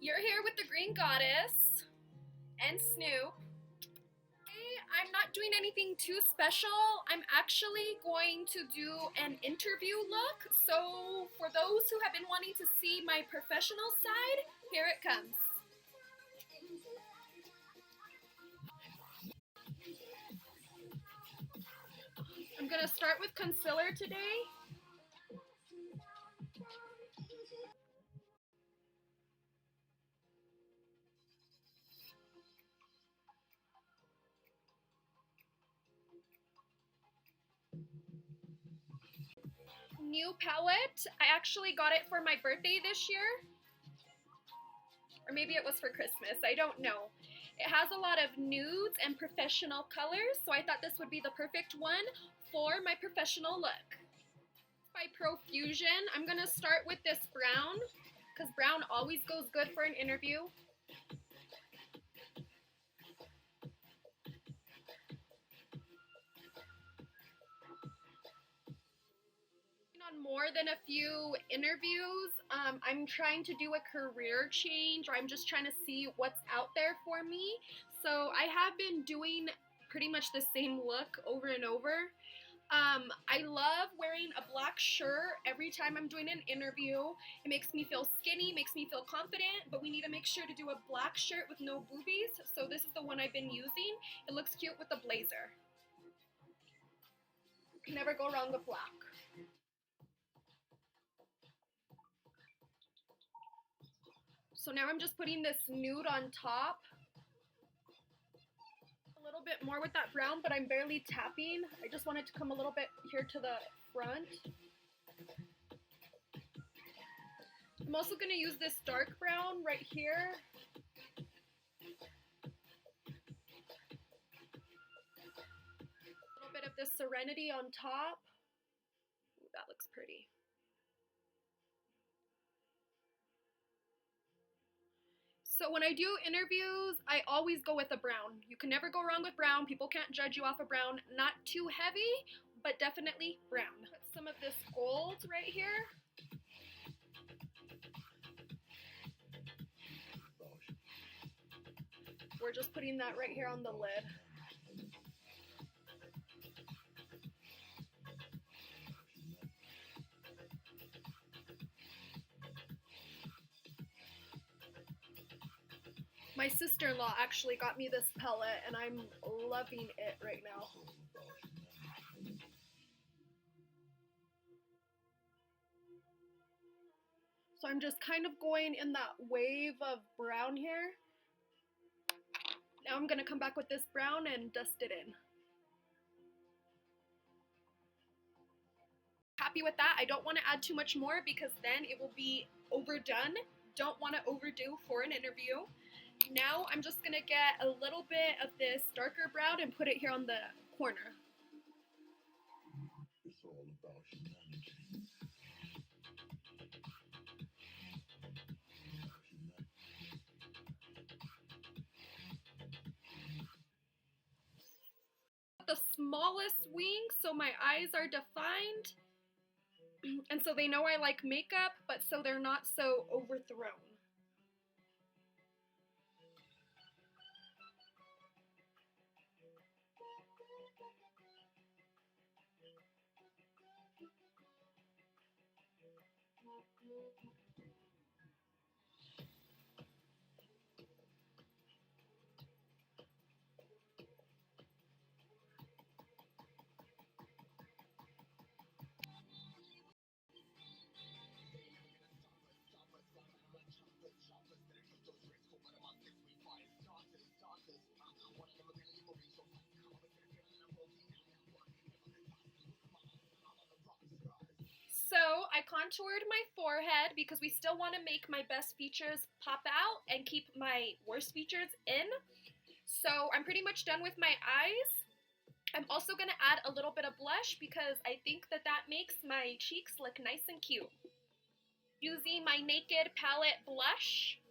You're here with the Green Goddess and Snoop. I'm not doing anything too special. I'm actually going to do an interview look. So for those who have been wanting to see my professional side, here it comes. I'm gonna start with concealer today. New palette. I actually got it for my birthday this year. Or maybe it was for Christmas, I don't know. It has a lot of nudes and professional colors, so I thought this would be the perfect one for my professional look. By Profusion, I'm gonna start with this brown, because brown always goes good for an interview. On more than a few interviews, I'm trying to do a career change, or I'm just trying to see what's out there for me. So I have been doing pretty much the same look over and over. I love wearing a black shirt every time I'm doing an interview. It makes me feel skinny, makes me feel confident, but we need to make sure to do a black shirt with no boobies. So this is the one I've been using. It looks cute with a blazer. You can never go wrong with black. So now I'm just putting this nude on top. A little bit more with that brown, but I'm barely tapping. I just want it to come a little bit here to the front. I'm also going to use this dark brown right here. A little bit of this Serenity on top. Ooh, that looks pretty. So when I do interviews, I always go with a brown. You can never go wrong with brown. People can't judge you off of brown. Not too heavy, but definitely brown. Put some of this gold right here. We're just putting that right here on the lid. My sister-in-law actually got me this palette, and I'm loving it right now. So I'm just kind of going in that wave of brown here. Now I'm going to come back with this brown and dust it in. Happy with that. I don't want to add too much more because then it will be overdone. Don't want to overdo for an interview. Now I'm just going to get a little bit of this darker brown and put it here on the corner. It's all about humanity. The smallest wing so my eyes are defined and so they know I like makeup, but so they're not so overthrown. So I contoured my forehead because we still want to make my best features pop out and keep my worst features in. So I'm pretty much done with my eyes. I'm also going to add a little bit of blush because I think that that makes my cheeks look nice and cute. Using my Naked Palette blush.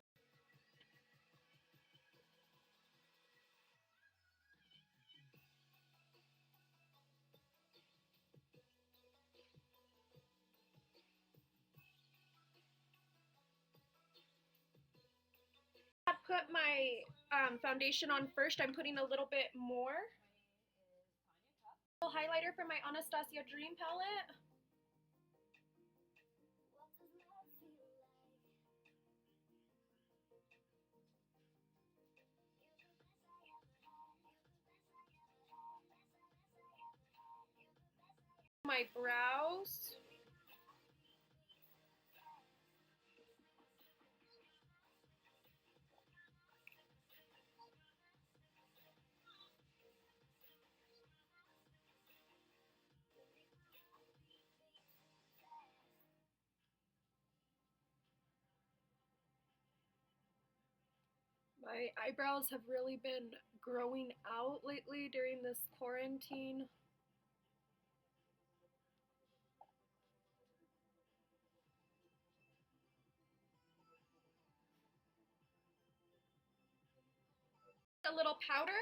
put my foundation on first. I'm putting a little bit more. Highlighter from my Anastasia Dream palette. My brows. My eyebrows have really been growing out lately during this quarantine. A little powder.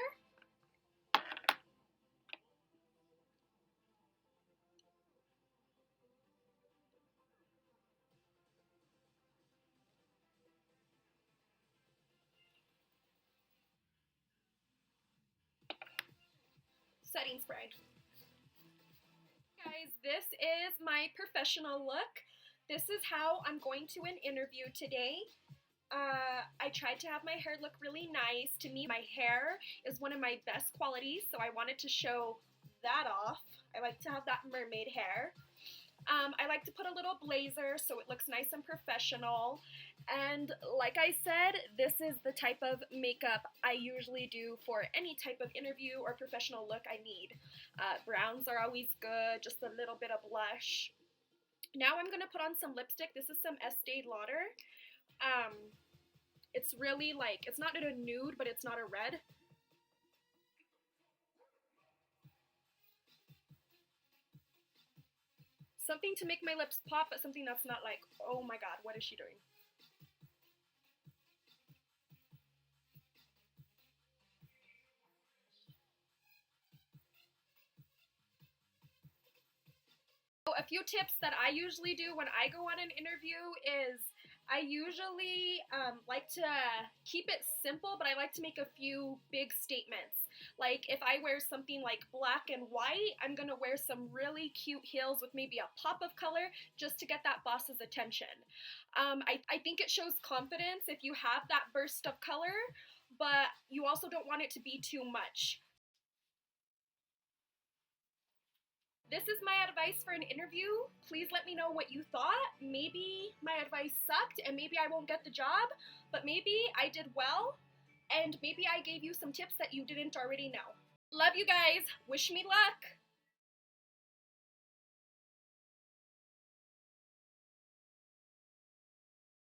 Setting spray. Guys, this is my professional look. This is how I'm going to an interview today. I tried to have my hair look really nice. To me, my hair is one of my best qualities, so I wanted to show that off. I like to have that mermaid hair. I like to put a little blazer so it looks nice and professional. And like I said, this is the type of makeup I usually do for any type of interview or professional look I need. Browns are always good, just a little bit of blush. Now I'm going to put on some lipstick. This is some Estee Lauder. It's really like, it's not a nude, but it's not a red. Something to make my lips pop, but something that's not like, oh my god, what is she doing? So a few tips that I usually do when I go on an interview is I usually like to keep it simple, but I like to make a few big statements. Like if I wear something like black and white, I'm gonna wear some really cute heels with maybe a pop of color just to get that boss's attention. I think it shows confidence if you have that burst of color, but you also don't want it to be too much. This is my advice for an interview. Please let me know what you thought. Maybe my advice sucked and maybe I won't get the job, but maybe I did well and maybe I gave you some tips that you didn't already know. Love you guys. Wish me luck.